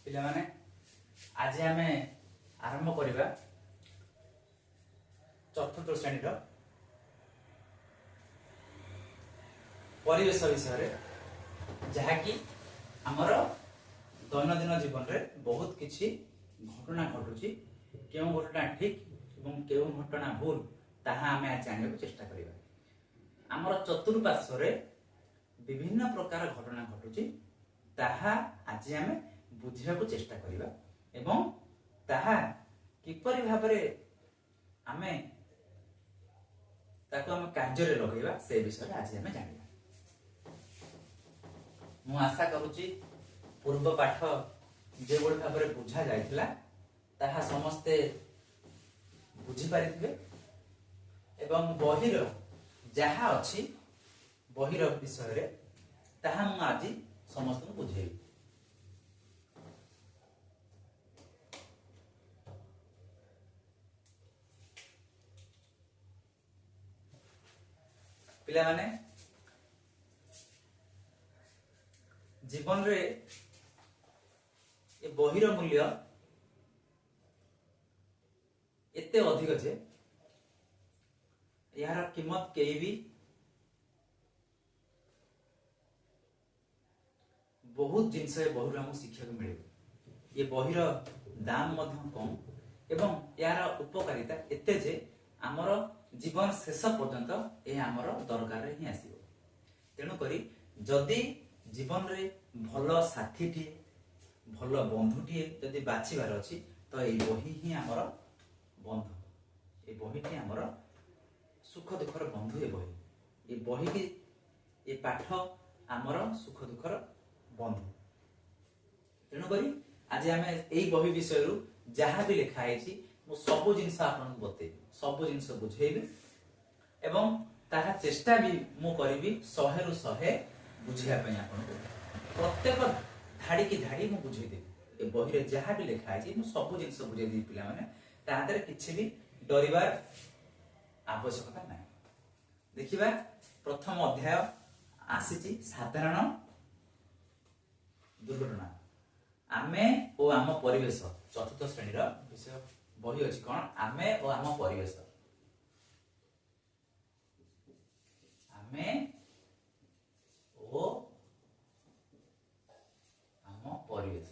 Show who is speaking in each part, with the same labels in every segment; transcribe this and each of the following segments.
Speaker 1: पिला माने आज आम आरंभ करवा चतुर्थ श्रेणी परिवेश विषय जहाँकि आमर दैनंदिन जीवन में बहुत किसी घटना घटुची क्यों घटना ठीक और क्यों घटना भूल ताहा आम जानने को चेष्टा करवा। आमर चतुर्पार्श्व विभिन्न प्रकार घटना घटुची ताहा आज आम बुझा को चेष्टा करवा एवं ताहा किपरि भाबरे आमे ताको आम कार्य लगेगा से विषय आज आम जानिबा। मु आशा करुची पूर्व पाठ जे बड़ी भाबरे बुझा जाइथिला ताहा समस्ते बुझी पारिथिबे एवं बहिर जहा अछि बहिर विषय रे ताहा मु आज समस्त को बुझेबी। पिला माने जीवन रे ए बहिर मूल्य एते अधिक जे यार कीमत केही भी बहुत जिनस बहिर आमको शिक्षा को मिले। ये बहिर दाम मध्य कम एवं यार उपकारिता एते जे आमर जीवन शेष पर्यंत यह आमर दरकार ही आसीबो। तेणु करी जदि जीवन रे भल साथी भल बंधुटीए जदि बाछिबार अछि तो ये बही ही आमर बंधु। ये बहीटी आमर सुख दुखर बंधु। ये बही की ये पाठ आमर सुख दुखर बंधु। तेणु करी आज आम यही बही विषय जहाँ भी लिखाई मु सबु जिनस आपन बतेबी सबु जिनस बुझेबी एवं ताहा चेष्टा भी मु करिबी 100 रु 100 बुझिया पई आपन प्रत्येक धाड़ी की धाड़ी मु बुझेई देबी। ए बही रे जहाँ भी लिखाई मु सबु जिनस बुझेई देबी पिला माने ताहादरे किछि भी डरिबार आवश्यकता नै। देखिबा प्रथम अध्याय आसीची साधारण दुर्घटना आमे ओ आम परिवेश चतुर्थ श्रेणी विषय बही अछि कोन आमे ओ आम परिवेश। आमे ओ आम परिवेश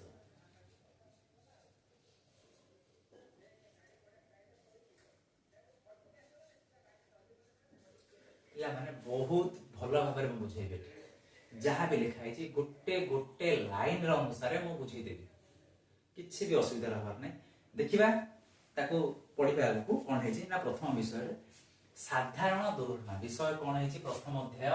Speaker 1: या माने बहुत भल भाव में बुझेबे जहाँ भी लिखाई गोटे गोटे लाइन अनुसार मु बुझे देबी किसी भी असुविधा रहबार नहीं। देखिबा ताको पढ़िबा आगु कोन हेछि ना प्रथम विषय साधारण दुर्घटना विषय कोन हेछि प्रथम अध्याय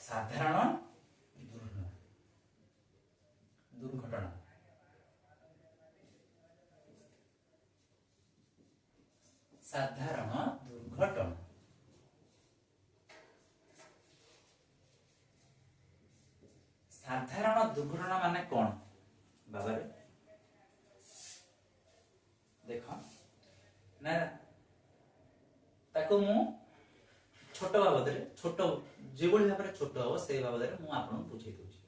Speaker 1: साधारण दुर्घटना साधारण दुर्घटना साधारण दुर्घटना माने कौन बाबा रे देखो ना ताको मु छोट बाबद रे छोट जेबोली भाबरे छोट हो से बाबद रे मु आपन बुझेई दोछि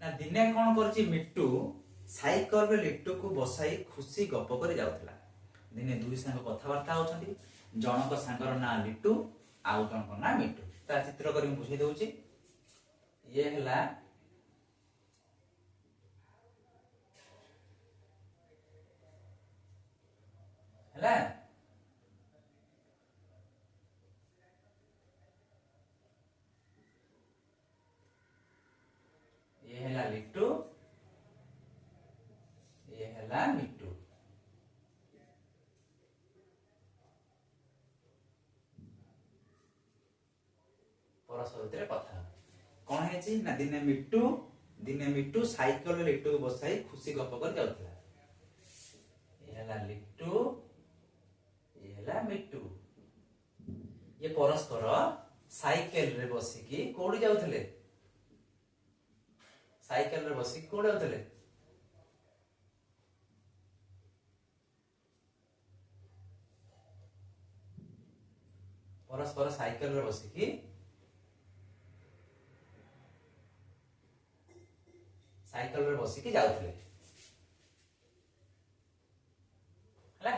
Speaker 1: ना दिने कोन करछि मिट्टू साइकल रे लिट्टू को बसाई खुशी गप कर जाउथला। दिने दुई संग कथावार्ता होछंती जनक संगर ना लिट्टू आउ जनक ना मिट्टू ता चित्र करी बुझेई दोछि। ये हला ये हला लिट्टू ये हला मिट्टू। परस्पर भितर कथा कौन है ना दिने मिट्टू साइकल लिट्टू को बसाई खुशी गप कर जाउथला। ये हला लिट्टू ये हला मिट्टू ये परस्पर साइकेल रे बसिकी कोडी जाउथले साइकेल रे बसिकी कोडी जाउथले परस्पर साइकेल रे बसिकी जाउथले हला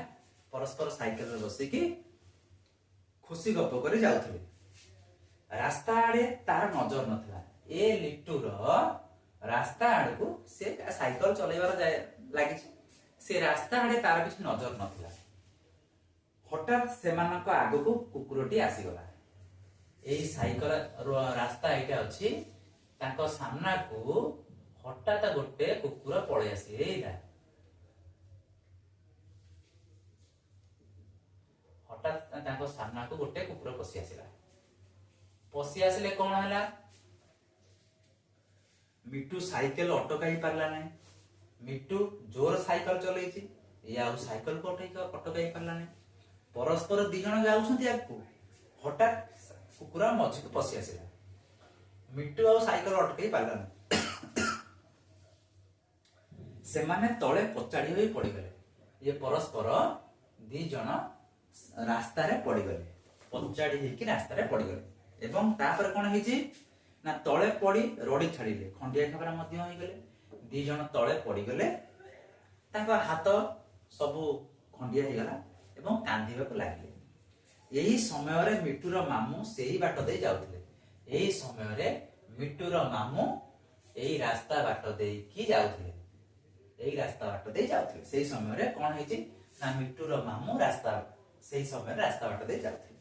Speaker 1: परस्पर साइकेल रे बसिकी खुशी गप करे जाउथले रास्ता आड़े तार नजर नथिला ए लिट्टूर रास्ता आड़ को से साइकेल चलेबार लागि से रास्ता आड़े तार किछ नजर नथिला हठात सेमानक आगको कुकुरटी आसीगला एई साइकेल रास्ता एटा अछि ताको सामना को हठात गोटे कुकुर पळे आसीला हठात ताको सामना को गोटे कुकुर पसी आसिले कोन हला मिट्टू साइकेल अटकाई पारला नै मिट्टू जोर साइकेल चलैछि या साइकेल को अटकाई पारला नै परस्पर दी जण जाउछन्ती आगु हठात कुकुरा मझी को पसी आसिला मिट्टू आ साइकेल अटकाई पारला नै से माने तळे पचाड़ी होई पड़ी गले ये परस्पर दी जण रास्ता रे पड़ी गले पचाड़ी हेकी रास्ता रे पड़ी गले एवं तापर कोन हेची ना तळे पड़ी रडी छाड़ीले खंडिया खबरा मध्य होई गले दी जण तळे पड़ी गले ताको हाथ सब खंडिया हे गला एवं कांदिबा को लागिले एही समय रे मिट्टूर मामू सेही बाट दे जाउथले एही समय रे मिट्टूर मामू एही रास्ता बाट दे की जाउथले एही रास्ता बाट दे जाउथले सेही समय रे कोन हेची ना मिट्टूर मामू रास्ता सेही समय रे रास्ता बाट दे जाउथले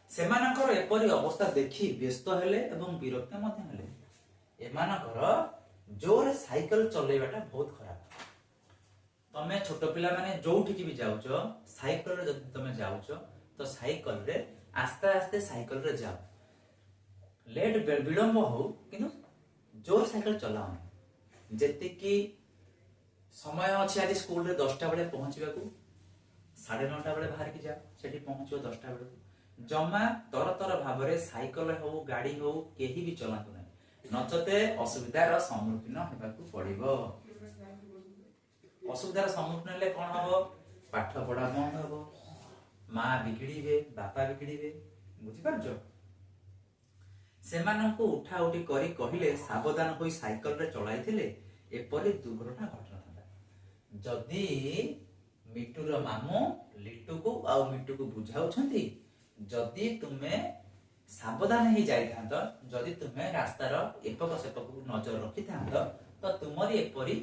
Speaker 1: सेमानकर एपरी अवस्था देखि व्यस्त हेले एवं विरक्त मध्य हेले एमानकर जोर साइकेल चलेबाटा बहुत खराब तमे छोट पिला माने जोठी की भी जाउचो साइकेल रे जब तमे जाउचो तो साइकेल रे आस्ते आस्ते साइकेल रे जाओ लेट विलंब हो किंतु जोर साइकेल चलाओ जेते की समय अछि आज स्कूल रे 10टा बेले पहुंचबा को 9:30 बेले बाहर की जा सेठी पहुंचो 10टा बेले जमा तर तर भाव रे साइकेल हो गाड़ी हो केही भी चलातु नै नचते असुविधार सम्मुखीन हेबाकू पड़िबो असुविधार सम्मुखीन ले कोन हबो पाठ पढ़ा बंद हबो मां बिगड़ीबे बापा बिगड़ीबे बुझि परजो सेमानंकु उठा उठी करी कहिले सावधान होई साइकेल रे चलाइथिले एपरि दुर्घटना घटना जदी मिट्टूर मामू लिट्टू को आ मिट्टू को बुझाउछंती जदी तुमे सावधान ही जाई थांत जदी तुमे रास्तार एपक सेपक नजर रखि थांत तो तुमरी एपरी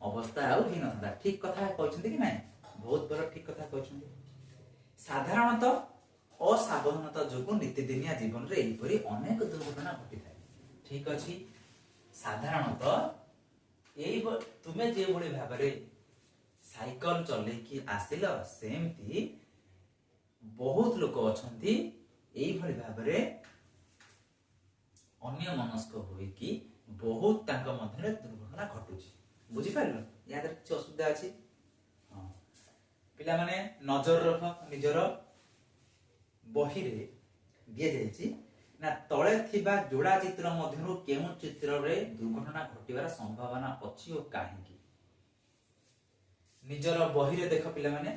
Speaker 1: अवस्था आउ ही नथांता ठीक कथा कहछंती कि नाही बहुत बड़ ठीक कथा कहछंती साधारणतः असावधानता जोगु नित्यदिनिया जीवन रे एपरी अनेक दुर्घटना घटी थाए ठीक अछि साधारणतः एई तुमे जे बडी भाबरे साइकेल चले कि आसिल सेमती बहुत लोक अछंती एई भली भाबरे अन्य मनस्क होई कि बहुत तांका मध्यरे दुर्घटना घटुची बुझि पारलो यादर किछ असुविधा अछि हां पिला माने नजर रख निजर बही रे दिए जायछि ना तळे थिबा जोड़ा चित्र मध्यरु केउ चित्र रे दुर्घटना घटिबार संभावना अछि ओ काहे कि निजर बही रे देख पिला माने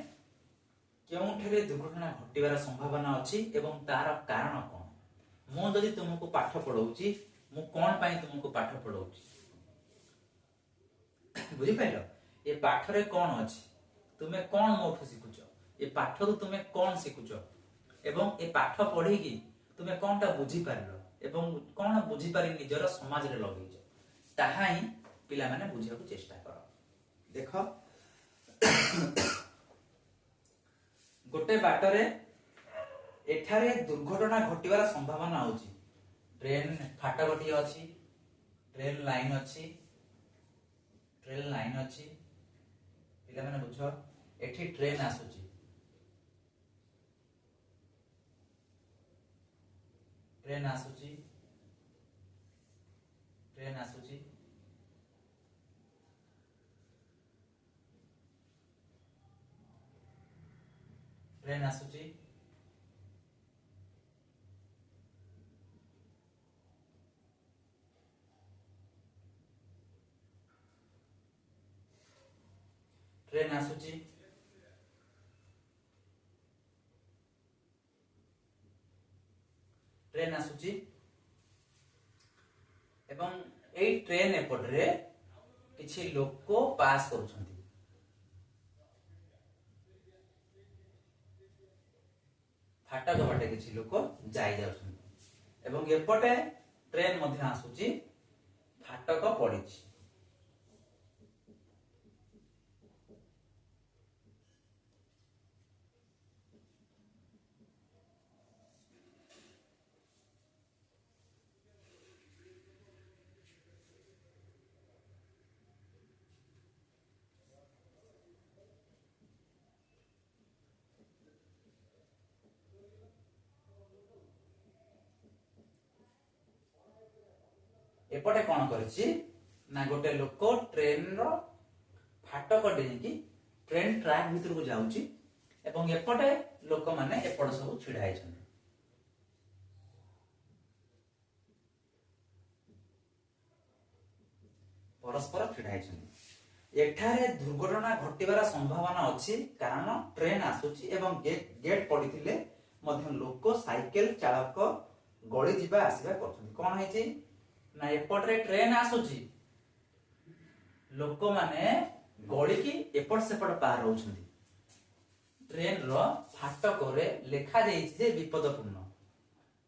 Speaker 1: केउठरे दुर्घटना घटिबार संभावना अछि एवं तार कारण कोन मो जदि तुमको पाठ पढौची मु कोन पई तुमको पाठ पढौची बुझि पाइलो ए पाठ रे कोन अछि तुमे कोन मोठो सिखुचो ए पाठ रु तुमे कोन सिखुचो एवं ए पाठ पढी कि तुमे कोनटा बुझि पारलो एवं कोन बुझि पारि निजर समाज रे लगैछो ताहा ही पिला माने बुझिया को चेष्टा करो देखो गोटे बाटरे एठारे दुर्घटना घटिबार संभावना होची ट्रेन फाटा गटी अछि ट्रेन लाइन अछि पिला माने बुझो एठी ट्रेन आसुची ट्रेन आसुची ट्रेन आसुची ट्रेन आसुची ट्रेन आसुची ट्रेन आसुची एवं एई ट्रेन एपटरे किछि लोक पास करूछंती फाटक बाटे किछि लोक जाई जाउछंती एवं एपटे ट्रेन मध्ये आसुची फाटक पड़िछि एपटे कौन करिछि ना गोटे लोक ट्रेन रो फाटक डेइकी ट्रेन ट्रैक भीतर को जाउची एवं एपटे लोक माने एपट सब छिड़ा आइछन परस्पर छिड़ा आइछन एठारे दुर्घटना घटिबार संभावना अछि कारण ट्रेन आसुची एवं गेट पडिथिले मध्य लोक साइकेल चालक गळी जिबा आसीबा करछन कोन हैछि ना एपटरे ट्रेन आसुची लोक माने गळी की एपट सेपट पार होउछंती ट्रेन रो फाटक रे लेखा देइछि जे विपदपूर्ण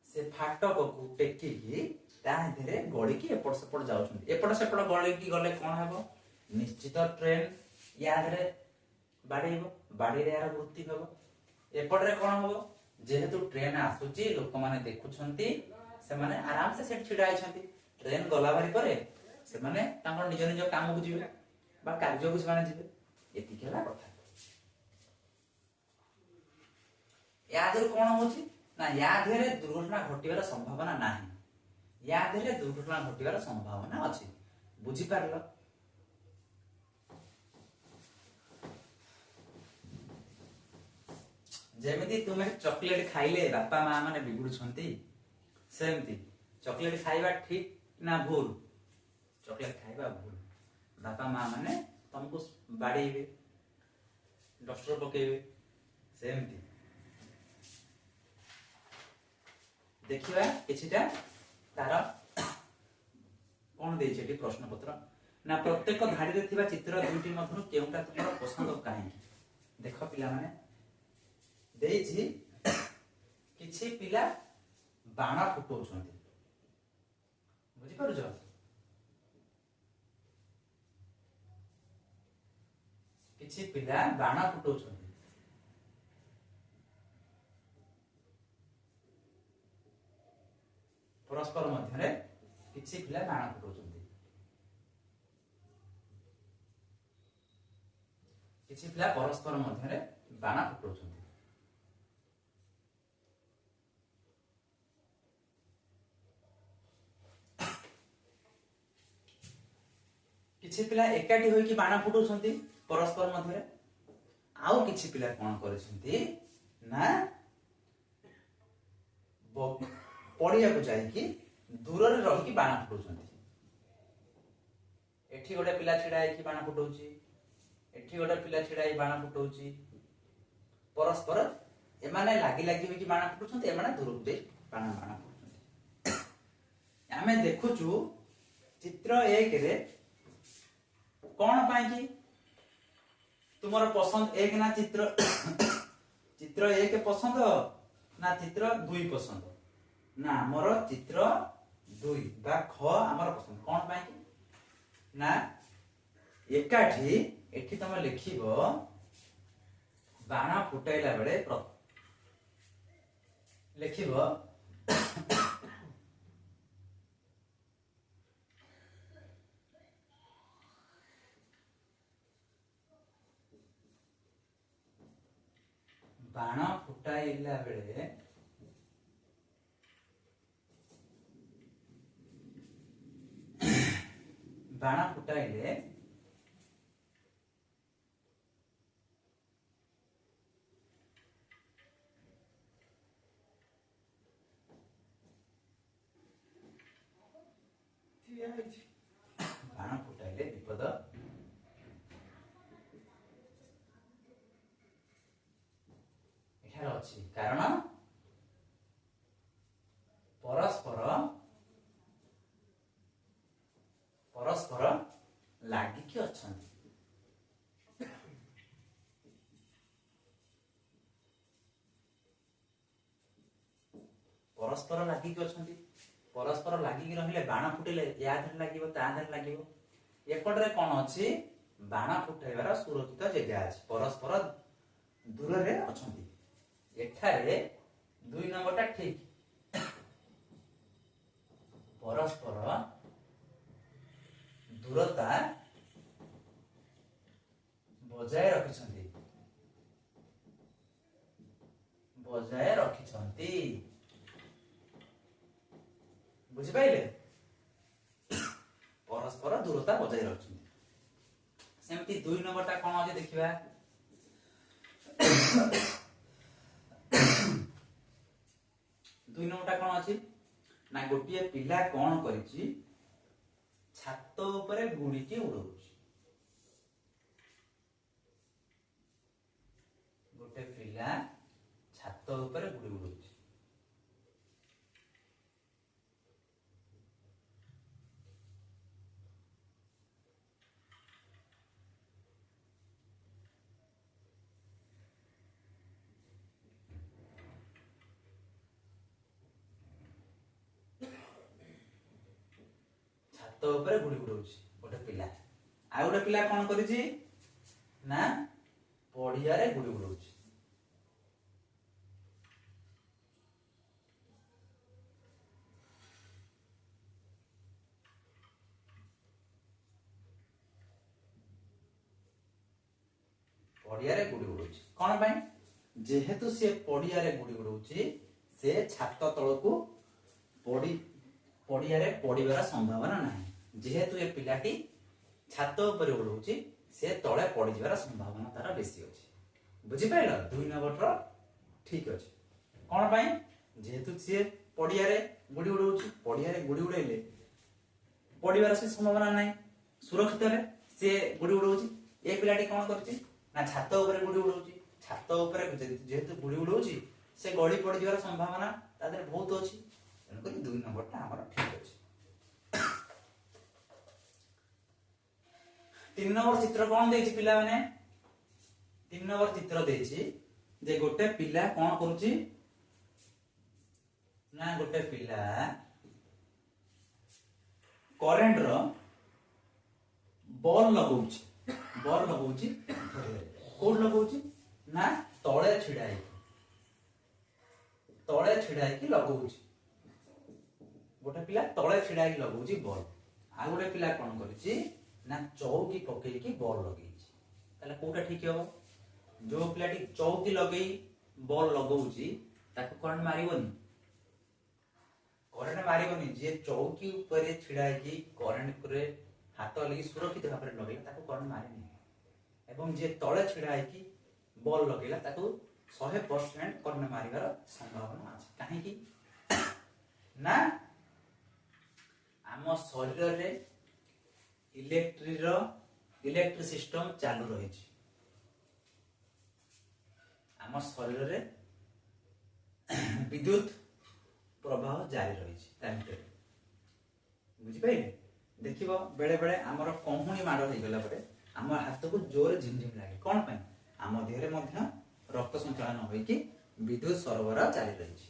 Speaker 1: से फाटक को टेकी की ता हेरे गळी की एपट सेपट जाउछंती एपट सेपट गळी की गले कोन हेबो निश्चित ट्रेन यादरे बाड़ी रे यार वृत्ति हबो एपटरे कोन हबो जेहेतु ट्रेन आसुची लोक माने देखुछंती से माने आराम से सेट छिड़ा आइछंती ट्रेन गला बारी परे से माने तांकर निज निज काम को जिवे बा कार्य को माने जिवे एति केला कथा यादर कोन होची ना यादरे दुर्घटना घटिबार संभावना नाही यादरे दुर्घटना घटिबार संभावना अछि बुझी पारलो जेमिति तुमे चॉकलेट खाइले बापा मां माने बिगुडुछंती सेमती चॉकलेट खाइबा ठीक ना भूल चॉकलेट खाइबा भूल बापा मां माने तुमको बाड़ीबे डस्टर पकेबे सेमती देखिबा किछिटा तार कोन देइछेटी प्रश्न पत्र ना प्रत्येक धाडी रे थिबा चित्र दुइटी मधुर केउटा तुमर पसंद काहे देखो पिला माने देइछि किछि पिला बाण फुटौछंती बुझी पारुछ किछि पिला बाण फुटौछंती परस्पर मध्य किछि पिला बाण फुटौछंती किछि पिला परस्पर मध्य बाण फुटौछंती किछि पिला एकाठी होई कि बाण फुटौछंती परस्पर मध्य आउ किछि पिला कोन करछंती ना पड़िया को जाई कि दूर रे रही कि बाण फुटौछंती एठी गोटे पिला छिड़ाई कि बाण फुटौची एठी गोटे पिला छिड़ाई बाण फुटौची परस्पर एमाने लागी लागी कि बाण फुटौछंती एमाने दूर को जाई बाण फुटौछंती आमे देखुचु चित्र 1 रे कौन पाई कि तुमर पसंद एक ना चित्र चित्र 1 पसंद ना चित्र 2 पसंद ना हमर चित्र 2 बा ख हमर पसंद कौन पाई कि ना एकाठी एठी तुम लिखिबो बाण फुटाइला बेले लिखिबो बाण फुटाइला बेले बाण फुटाइले बाण फुटाइले विपद एठार अछि कारण परस्पर लागिक अछंती परस्पर लागिक रहिले बाण फुटिले या धरे लागिवो ता धरे लागिवो एकटरे कोन अछि बाण फुटाइबार सुरक्षित जगह अछि परस्पर दूर रे अछंती एठारे 2 नंबरटा ठीक परस्पर दूरता बजाय रखिछंती बुझि पाइले परस्पर दूरता बजाय रखिछंती सेमती 2 नंबरटा कोन अछि देखिबा 2 नंबरटा कोन अछि ना गोटिए पिला कोन करिछि छात ऊपर गुड़ी के उड़ौछि गोटे पिला छात ऊपर गुड़ी उड़ौछि छात ऊपर गुड़ी उड़ौछि गोटे पिला आ गोटे पिला कोन करिछि ना पड़िया रे गुड़ी उड़ौछि पड़िया रे गुड़ी उड़ौछि कोन पई जेहेतु से पड़िया रे गुड़ी उड़ौछि से छात तळको पड़िया रे पड़िबार संभावना नाही जेहेतु ए पिलाटी छात ऊपर उड़ौछि से तळे पड़ी जिबार संभावना तार बेसी अछि बुझि पाइलो 2 नंबर ठीक अछि कोन पई जेहेतु से पड़िया रे गुड़ी उड़ौछि पड़िया रे गुड़ी उड़ैले पड़िबार से संभावना नाही सुरक्षित रे से गुड़ी उड़ौछि ए पिलाटी कोन करछि ना छात ऊपर गुड़ी उड़ौछि छात ऊपर जेहेतु गुड़ी उड़ौछि से गड़ी पड़ी जिबार संभावना तादर बहुत अछि एन करी 2 नंबरटा हमर ठीक अछि 3 नंबर चित्र कोन देछि पिला माने 3 नंबर चित्र देछि जे गोटे पिला कोन करूछि ना गोटे पिला करंट रो बॉल लगौछि कोड लगौछि ना तळे छिडाई लगौछि गोटे पिला तळे छिडाई लगौछि बॉल आ गोटे पिला कोन करिछि ना चौकी पकेई की बॉल लगेछि ताले कोटा ठीक हो जो पिलाटी चौकी लगेई बॉल लगौछि ताको करंट मारिबोनी जे चौकी ऊपर छिडाई की करंट करे हाथ लगी सुरक्षित भाव में लगेला ताको करंट मारेनी एवं जे तळे छिडाई की बॉल लगेला ताको 100% करंट मारिबार संभावना अछि काहे की ना आम शरीर रे इलेक्ट्रिक सिस्टम चालू रही आम शरीर रे विद्युत प्रवाह जारी रही बुझी पाइले देखिबो बेले बेले हमर कंहुणी माड हो गेला परे हम हाथ को जोर झिमझिम लागे कोन पय आम देह रे मध्य रक्त संचालन होई कि विद्युत सरबराह जारी रही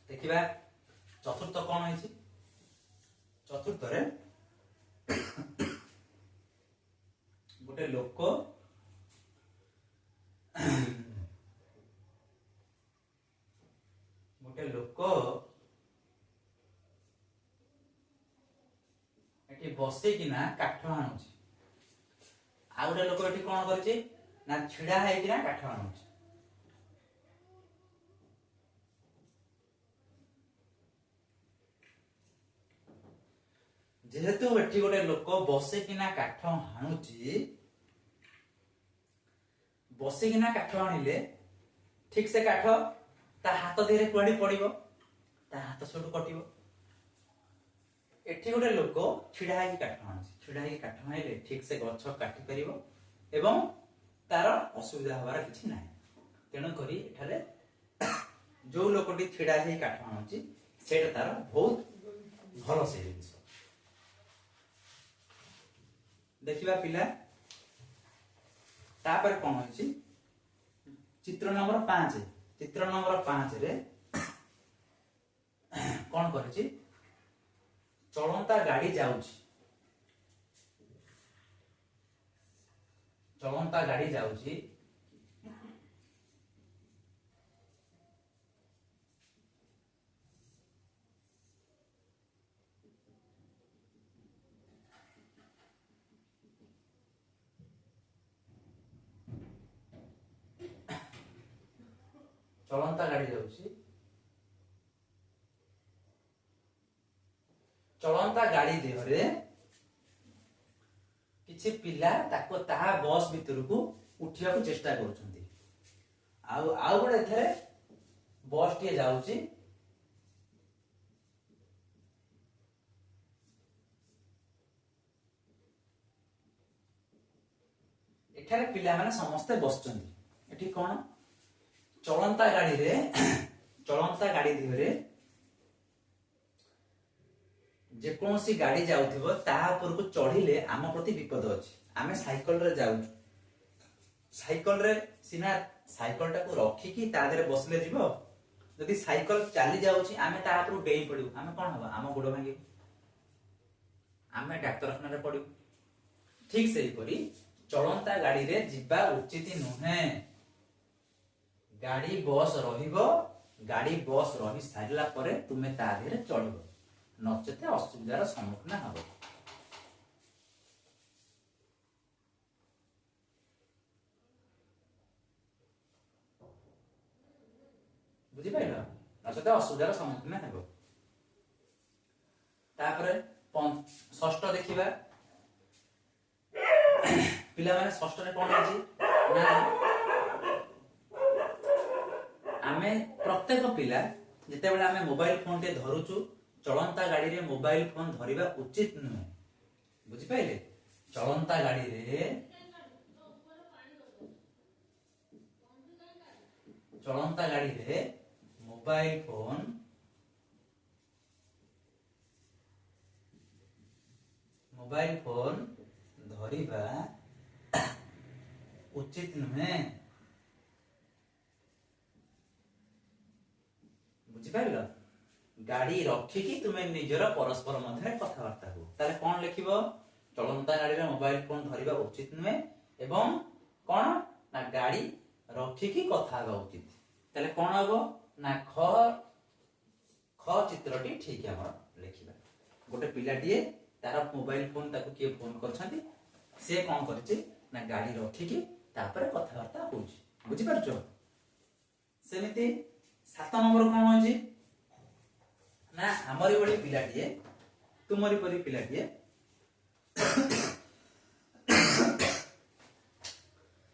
Speaker 1: देखिबा चतुर्थ कोन होइछि चतुर्थ रे गोटे लोक एठी बसे कि ना काठ आनुछि आ गोटे लोक एठी कोन करछि ना छिडा है कि ना काठ आनुछि जेहेतु एठी गोटे लोक बसे कि ना काठ हाणुछि बसे कि ना काठ आनिले ठीक से काठ ता हाथ देहरे कुआडी पड़िबो ता हाथ सोटु कटिबो एठी गोटे लोक छिडा है काठ आनुछि छिडा है काठ आइले ठीक से गछ काटी परिबो एवं तार असुविधा हबार किछि नाही तेणु करी एठारे जो लोकटी छिडा है काठ आनुछि सेटा तार बहुत भलो से जिंस देखिबा पिला तापर कोन होछि चित्र नंबर 5 चित्र नंबर 5 रे कोन करछि चलंता गाड़ी जाउछि चलंता गाड़ी जाउछि चलंता गाड़ी जाउछि चलंता गाड़ी देहरे किछि पिला ताको ताहा बस भितर को उठिया को चेष्टा करूछंती आउ गोटे एथरे बस टिए जाउछि एठारे पिला माने समस्त बसचंती एठी कोन चलंता गाड़ी रे चलंता गाड़ी दिहरे जे कोनसी गाड़ी जाउथिबो ताहा पर को चढ़िले आम प्रति विपद अछि आमे साइकल रे जाउ साइकल रे सिना साइकल टा को रखी की ता देरे बसले जीवो जदि साइकल चली जाउछि आमे ता पर डेई पड़िबो आमे कोन हबा आम गोड़ भांगी आमे डाक्तरखाना रे पड़िबो ठीक सेही परी चलंता गाड़ी रे जिबा उचित नुहे गाड़ी बस रही सारिला परे तुमे ता देरे चढ़िबो नचेते असुविधार सम्मुखीन हबो बुझि पाइलो नचेते असुविधार सम्मुखीन हबो तापरे षष्ठ देखिबा पिला माने षष्ठ रे कोन अछि ना आमे प्रत्येक पिला जेते बेला आमे मोबाइल फोन टे धरुचु चलंता गाड़ी रे मोबाइल फोन धरिबा उचित नुहे बुझि पाइले चलंता गाड़ी रे मोबाइल फोन धरिबा उचित नुहे बुझि पाइलो गाड़ी रखी कि तुमे निजर परस्पर मध्य कथबार्ता हो ताले कोन लिखिबो चलंता गाड़ी रे मोबाइल फोन धरिबा उचित नुहे एवं कोन ना गाड़ी रखी कि कथा होगा उचित ताले कोन हबो ना ख चित्रटी ठीक हमर लिखिबा गोटे पिलाटीए तार मोबाइल फोन ताको के फोन करछंती से कोन करछि ना गाड़ी रखी कि तापर कथबार्ता होछि बुझि परछो सेमिति 7 नंबर कोन होछि ना हमरी बड़ी पिलाटीए तुमरी परी पिलाटीए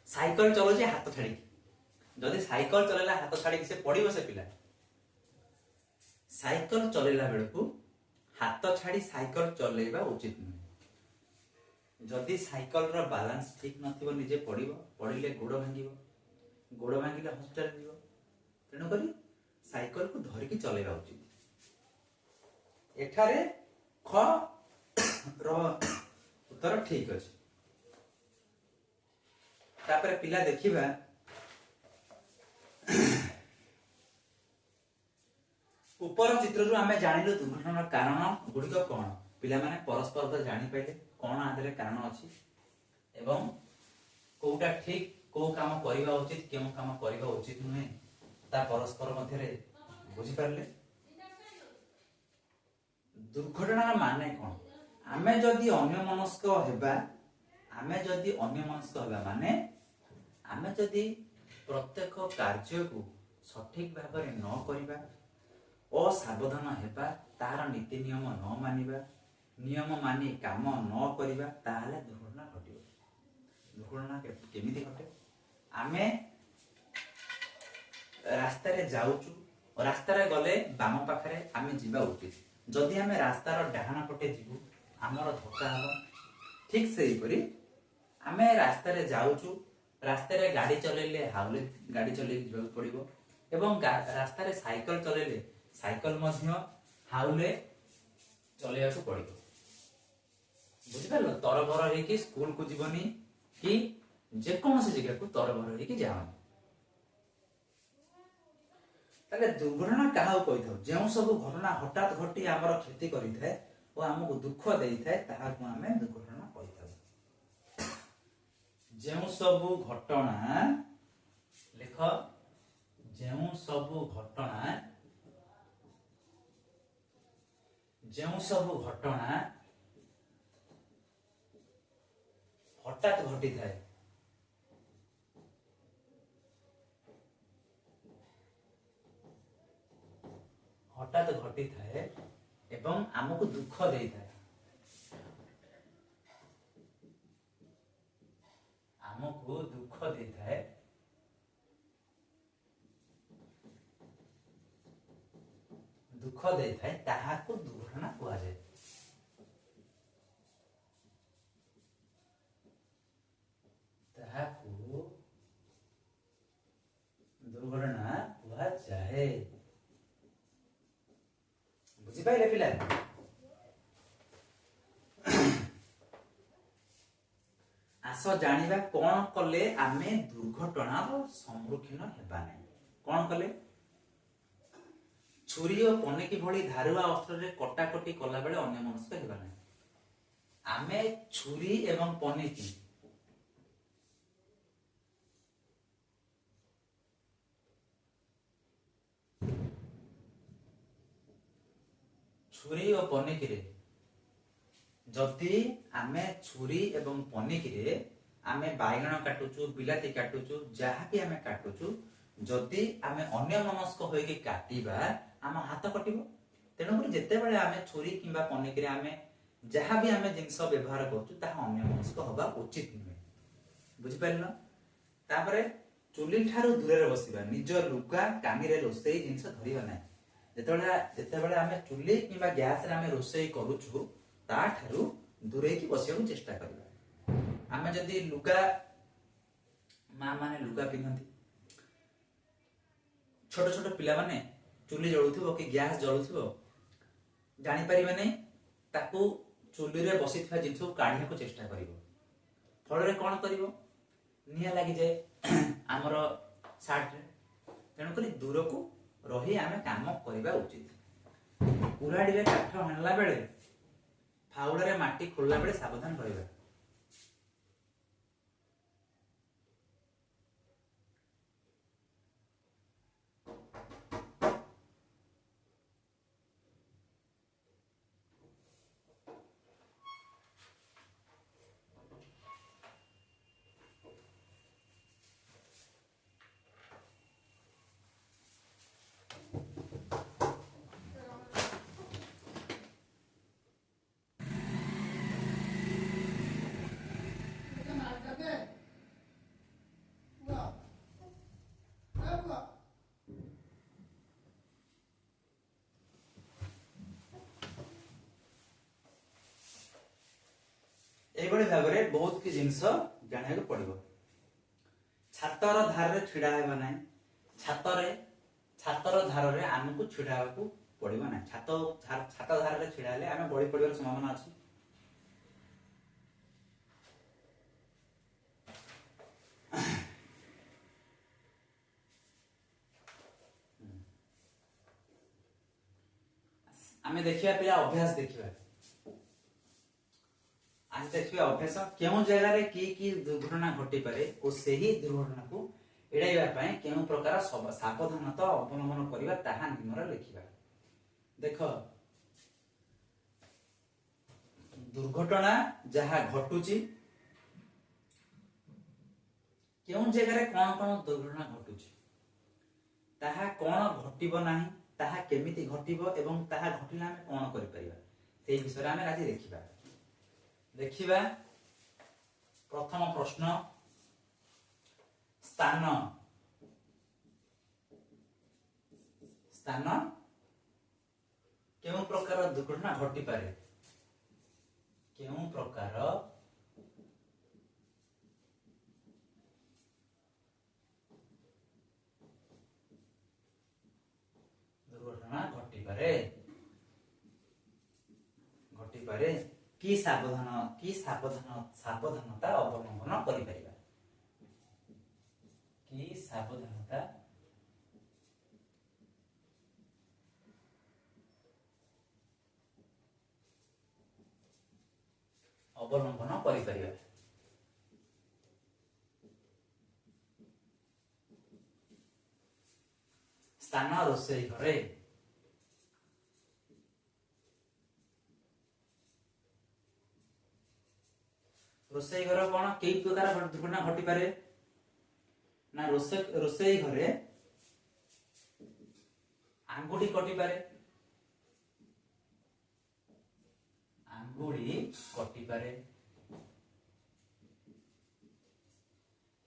Speaker 1: साइकिल चलो जे हाथ छाड़ी जदि साइकिल चलेला हाथ छाड़ी से पड़िबो से पिला साइकिल चलेला बेलकू हाथ छाड़ी साइकिल चलेबा उचित नहीं जदि साइकिल रो बैलेंस ठीक नथिबो निजे पड़िबो पड़िले गोड़ भांगिले हॉस्पिटल जीवो तेनु करी साइकिल को धरि की चलेबा उचित एठारे ख रो उत्तर ठीक अछि तापर पिला देखिबा ऊपर चित्र रु आमे जानिलो दुर्घटनार कारण गुडिक कोन पिला माने परस्पर तो जानि पाइले कोन आदरे कारण अछि एवं कोउटा ठीक को काम करिबा उचित केउ काम करिबा उचित नुहे ता परस्पर मध्य रे बुझि पारले दुर्घटना माने कोन आमे जदि अन्य मनस्क हेबा माने आमे जदि प्रत्येक कार्य को सठिक भाव में न करिबा असावधान हेबा तार नीति नियम न मानिबा नियम मानि काम न करिबा ताले दुर्घटना घटिबो दुर्घटना केमिति घटे आमे रास्ता रे जाउचु रास्ता रे गले बाम पाखरे आमे जिबा उचित जदि आमे रास्तार डाहाण पटे जीवु आमर धक्का हबो ठीक सेही परी आमे रास्ता रे जाउचु रास्ता रे गाड़ी चलेले हाउले गाड़ी चले जीवा पड़िबो एवं रास्ता रे साइकिल चलेले साइकिल मध्य हाउले चलेया को पड़िबो ବୁଝିପାରିଲ ତରବର ହେଇକି ସ୍କୁଲ କୁ ଯିବନି କି ଯେକୌଣସି ଜାଗାକୁ ତରବର ହେଇକି ଯାଅନି। ତାହେଲେ ଦୁର୍ଘଟଣା କାହାକୁ କହିଥାଉ? ଯେଉଁ ସବୁ ଘଟଣା ହଠାତ୍ ଘଟି ଆମର କ୍ଷତି କରିଥାଏ ଓ ଆମକୁ ଦୁଃଖ ଦେଇଥାଏ ତାହାକୁ ଆମେ ଦୁର୍ଘଟଣା କହିଥାଉ। ଯେଉଁ ସବୁ ଘଟଣା ଲେଖ, ଯେଉଁ ସବୁ ଘଟଣା ହଠାତ୍ ଘଟିଥାଏ ଏବଂ ଆମକୁ ଦୁଃଖ ଦେଇଥାଏ, ତାହାକୁ ଦୁର୍ଘଟଣା କୁହାଯାଏ। ବୁଝିପାରିଲେ ପିଲା? ଆସ ଜାଣିବା କଣ କଲେ ଆମେ ଦୁର୍ଘଟଣାର ସମ୍ମୁଖୀନ ହେବା ନାହିଁ। କଣ କଲେ? ଛୁରୀ ଓ ପନିକି ଭଳି ଧାରୁଆ ଅସ୍ତ୍ରରେ କଟାକଟି କଲା ବେଳେ ଅନ୍ୟମନସ୍କ ହେବା ନାହିଁ। ଆମେ ଛୁରୀ ଏବଂ ପନିକି ଯଦି ଆମେ ଛୁରୀ ଏବଂ ପନିକିରେ ଆମେ ବାଇଗଣ କାଟୁଛୁ, ବିଲାତି କାଟୁଛୁ, ଯାହାକି ଆମେ କାଟୁଛୁ, ଯଦି ଆମେ ଅନ୍ୟମନସ୍କ ହୋଇକି କାଟିବା ଆମ ହାତ କଟିବ। ତେଣୁକରି ଯେତେବେଳେ ଆମେ ଛୁରୀ କିମ୍ବା ପନିକିରେ ଆମେ ଯାହାବି ଆମେ ଜିନିଷ ବ୍ୟବହାର କରୁଛୁ ତାହା ଅନ୍ୟମନସ୍କ ହବା ଉଚିତ ନୁହେଁ। ବୁଝିପାରିଲ? ତାପରେ ଚୁଲି ଠାରୁ ଦୂରରେ ବସିବା, ନିଜ ଲୁଗା କାନିରେ ରୋଷେଇ ଜିନିଷ ଧରିବା ନାହିଁ। ଯେତେବେଳେ ଆମେ ଚୁଲି କିମ୍ବା ଗ୍ୟାସରେ ଆମେ ରୋଷେଇ କରୁଛୁ ତାଠାରୁ ଦୂରେଇକି ବସିବାକୁ ଚେଷ୍ଟା କରିବା। ଆମେ ଯଦି ମା ମାନେ ଲୁଗା ପିନ୍ଧନ୍ତି, ଛୋଟ ଛୋଟ ପିଲାମାନେ ଚୁଲି ଜଳୁଥିବ କି ଗ୍ୟାସ ଜଳୁଥିବ ଜାଣିପାରିବେ ନାହିଁ, ତାକୁ ଚୁଲିରେ ବସିଥିବା ଜିନିଷକୁ କାଢିବାକୁ ଚେଷ୍ଟା କରିବ। ଫଳରେ କଣ କରିବ? ନିଆଁ ଲାଗିଯାଏ ଆମର ସାର୍ଟରେ। ତେଣୁକରି ଦୂରକୁ ରହି ଆମେ କାମ କରିବା ଉଚିତ। କୁରାଡିରେ କାଠ ହାଣିଲା ବେଳେ, ଫାଉଡ଼ାରେ ମାଟି ଖୋଳିଲା ବେଳେ ସାବଧାନ ରହିବା। এইଭଳି ଭାବରେ ବହୁତ କିଛି ଜିନିଷ ଜାଣିବାକୁ ପଡିବ। ଛାତର ଧାରରେ ଛିଡା ହେବା ନାହିଁ। ଛାତର ଧାରରେ ଆମକୁ ଛିଡା ହେବାକୁ ପଡିବ ନାହିଁ। ଛାତ ଧାରରେ ଛିଡା ହେଲେ ଆମେ ବଳି ପଡିବାର ସମ୍ଭାବନା ଅଛି। ଆମେ ଦେଖିବା ପିଲା ଅଭ୍ୟାସ ଦେଖିବା। ଆଜି ଦେଖିବା ଅଭ୍ୟାସ, କେଉଁ ଜାଗାରେ କି ଦୁର୍ଘଟଣା ଘଟିପାରେ ଓ ସେହି ଦୁର୍ଘଟଣାକୁ ଏଡ଼ାଇବା ପାଇଁ କେଉଁ ପ୍ରକାର ସାବଧାନତା ଅବଲମ୍ବନ କରିବା ତାହା ନିମ୍ନରେ ଲେଖିବା। ଦେଖ, ଦୁର୍ଘଟଣା ଯାହା ଘଟୁଛି, କେଉଁ ଜାଗାରେ କଣ କଣ ଦୁର୍ଘଟଣା ଘଟୁଛି, ତାହା କଣ ଘଟିବ ନାହିଁ, ତାହା କେମିତି ଘଟିବ ଏବଂ ତାହା ଘଟିଲେ ଆମେ କଣ କରିପାରିବା, ସେଇ ବିଷୟରେ ଆମେ ଆଜି ଦେଖିବା। ପ୍ରଥମ ପ୍ରଶ୍ନ, ସ୍ଥାନ କେଉଁ ପ୍ରକାର ଦୁର୍ଘଟଣା ଘଟିପାରେ? କେଉଁ ପ୍ରକାର ଦୁର୍ଘଟଣା ଘଟିପାରେ? ସାବଧାନତା ଅବଲମ୍ବନ କରିପାରିବା? କି ସାବଧାନତା ଅବଲମ୍ବନ କରିପାରିବା? ସ୍ଥାନ ରୋଷେଇ ଘରେ। ରୋଷେଇ ଘର କଣ କେଇ ପ୍ରକାର ଦୁର୍ଘଟନା ଘଟିପାରେ ନା ରୋଷେଇ ଘରେ ଆଙ୍ଗୁଠି କଟିପାରେ। ଆଙ୍ଗୁଳି କଟିପାରେ।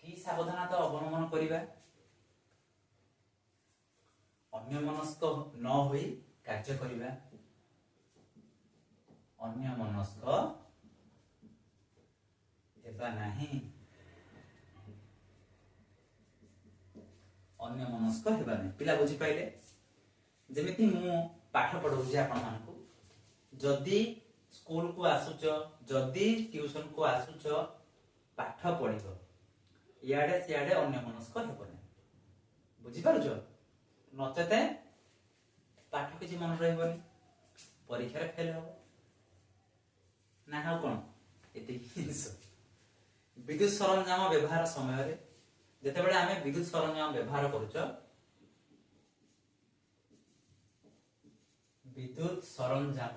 Speaker 1: କି ସାବଧାନତା ଅବଲମ୍ବନ କରିବା? ଅନ୍ୟମନସ୍କ ନ ହୋଇ କାର୍ଯ୍ୟ କରିବା। ଅନ୍ୟମନସ୍କ ହେବା ନାହିଁ। ଅନ୍ୟମନସ୍କ ହେବା ନାହିଁ। ପିଲା ବୁଝିପାଇଲେ? ଯେମିତି ମୁଁ ପାଠ ପଢଉଛି ଆପଣ ମାନଙ୍କୁ, ଯଦି ସ୍କୁଲ କୁ ଆସୁଛ, ଯଦି ଟ୍ୟୁସନ କୁ ଆସୁଛ, ପାଠ ପଢିବ, ଇଆଡେ ସିଆଡେ ଅନ୍ୟମନସ୍କ ହେବ ନାହିଁ। ବୁଝିପାରୁଛ? ନଚେତେ ପାଠ କିଛି ମନେ ରହିବନି, ପରୀକ୍ଷାରେ ଫେଲ ହବ ନା। ଆଉ କଣ? ଏତିକି ଜିନିଷ। ବିଦ୍ୟୁତ ସରଞ୍ଜାମ ବ୍ୟବହାର ସମୟରେ ଯେତେବେଳେ ଆମେ ବିଦ୍ୟୁତ ସରଞ୍ଜାମ ବ୍ୟବହାର କରୁଛ, ବିଦ୍ୟୁତ ସରଞ୍ଜାମ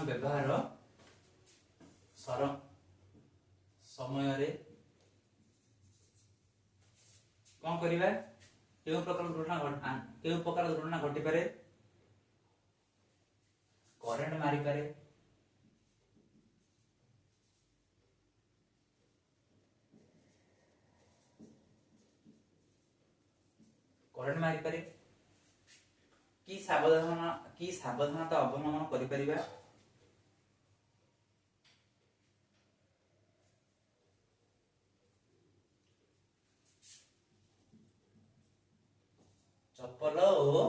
Speaker 1: ବ୍ୟବହାର ସମୟରେ କଣ କରିବା? କେଉଁ ପ୍ରକାର ଦୁର୍ଘଟଣା ଘଟିପାରେ? କରେଣ୍ଟ ମାରିପାରେ। କରେଣ୍ଟ ମାରିପାରେ। କି ସାବଧାନତା ଅବଲମ୍ବନ କରିପାରିବା? ଚପଲ ଓ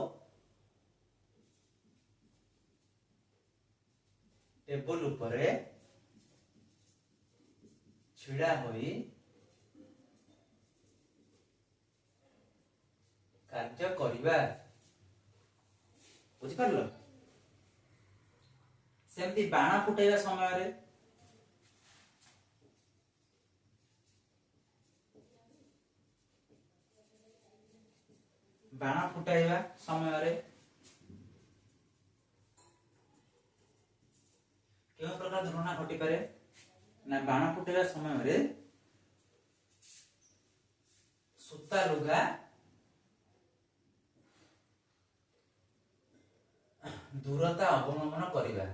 Speaker 1: ଟେବୁଲ ଉପରେ ଛିଡ଼ା ହୋଇ କାର୍ଯ୍ୟ କରିବା। ବୁଝିପାରିଲ? ସେମିତି ବାଣ ଫୁଟେଇବା ସମୟରେ କେଉଁ ପ୍ରକାର ଦୁର୍ଘଟଣା ଘଟିପାରେ ନା ବାଣ ଫୁଟେଇବା ସମୟରେ ସୂତା ଲୁଗା ଦୂରତା ଅବଲମ୍ବନ କରିବା।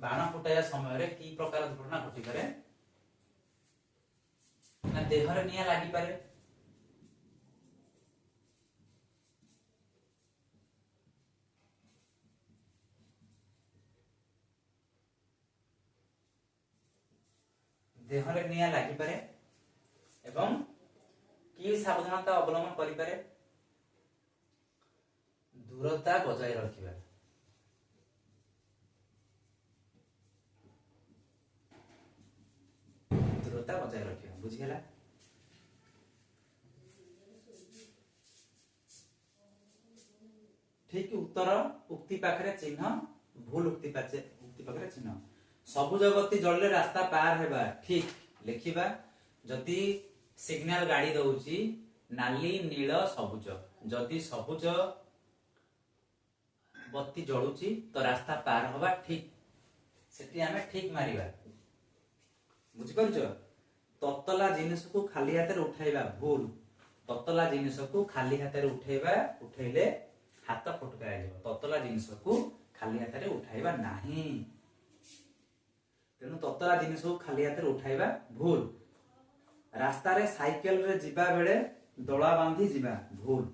Speaker 1: ବାଣ ଫୁଟାଇବା ସମୟରେ କି ପ୍ରକାର ଦୁର୍ଘଟଣା ଘଟିପାରେ ନା ଦେହରେ ନିଆଁ ଲାଗିପାରେ। ଏବଂ କି ସାବଧାନତା ଅବଲମ୍ବନ କରିପାରେ? ଦୂରତା ବଜାୟ ରଖିବା। ବୁଝିଗଲା? ଠିକ ଉତ୍ତର ଉକ୍ତି ପାଖରେ ଚିହ୍ନ, ଭୁଲ ଉକ୍ତି ପାଖରେ ଚିହ୍ନ। ସବୁଜ ବତି ଜଳିଲେ ରାସ୍ତା ପାର ହେବା। ଠିକ ଲେଖିବା। ଯଦି ସିଗ୍ନାଲ ଗାଡି ଦଉଛି ନାଲି, ନୀଳ, ସବୁଜ, ଯଦି ସବୁଜ ବତି ଜଳୁଛି ତ ରାସ୍ତା ପାର ହବା ଠିକ, ସେଠି ଆମେ ଠିକ ମାରିବା। ବୁଝିପାରୁଛ? ତତଲା ଜିନିଷକୁ ଖାଲି ହାତରେ ଉଠାଇବା ଭୁଲ। ତତଲା ଜିନିଷକୁ ଖାଲି ହାତରେ ଉଠେଇଲେ ହାତ ଫଟକା ହେଇଯିବ। ତତଲା ଜିନିଷକୁ ଖାଲି ହାତରେ ଉଠାଇବା ନାହିଁ। ତେଣୁ ତତଲା ଜିନିଷକୁ ଖାଲି ହାତରେ ଉଠାଇବା ଭୁଲ। ରାସ୍ତାରେ ସାଇକେଲରେ ଯିବା ବେଳେ ଦଳା ବାନ୍ଧି ଯିବା ଭୁଲ।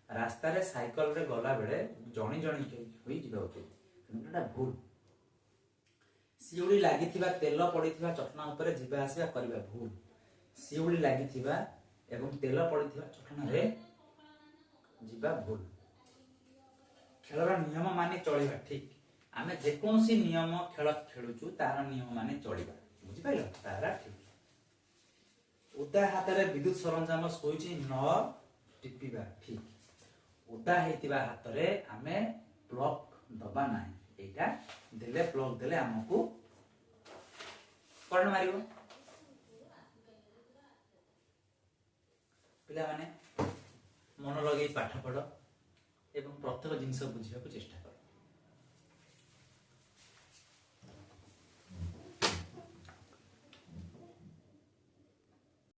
Speaker 1: ରାସ୍ତାରେ ସାଇକେଲରେ ଗଲା ବେଳେ ଜଣି ଜଣି ହୋଇ ଯିବା ଉଚିତ, କିନ୍ତୁ ଏଟା ଭୁଲ। ଶିଉଳି ଲାଗିଥିବା ତେଲ ପଡିଥିବା ଚଟଣା ଉପରେ ଯିବା ଆସିବା କରିବା ଭୁଲ। ଶିଉଳି ଲାଗିଥିବା ଏବଂ ତେଲ ପଡିଥିବା ଚଟଣାରେ ଯିବା ଭୁଲ। ଖେଳର ନିୟମ ମାନି ଚଳିବା ଠିକ। ଆମେ ଯେକୌଣସି ନିୟମ ଖେଳ ଖେଳୁଛୁ ତାର ନିୟମ ମାନି ଚଳିବା, ବୁଝିପାରିଲ, ତାରା ଠିକ। ଓଦା ହାତରେ ବିଦ୍ୟୁତ ସରଞ୍ଜାମ ସୁଇଚ ନ ଟିପିବା ଠିକ। ଓଦା ହେଇଥିବା ହାତରେ ଆମେ ପ୍ଲଗ ଦବା ନାହିଁ। ଏଇଟା ଦେଲେ ପ୍ଲଗ ଦେଲେ ଆମକୁ କରେଣ୍ଟ ମାରିବ। ପିଲାମାନେ ମନ ଲଗେଇ ପାଠ ପଢ ଏବଂ ପ୍ରତ୍ୟେକ ଜିନିଷ ବୁଝିବାକୁ ଚେଷ୍ଟା କର।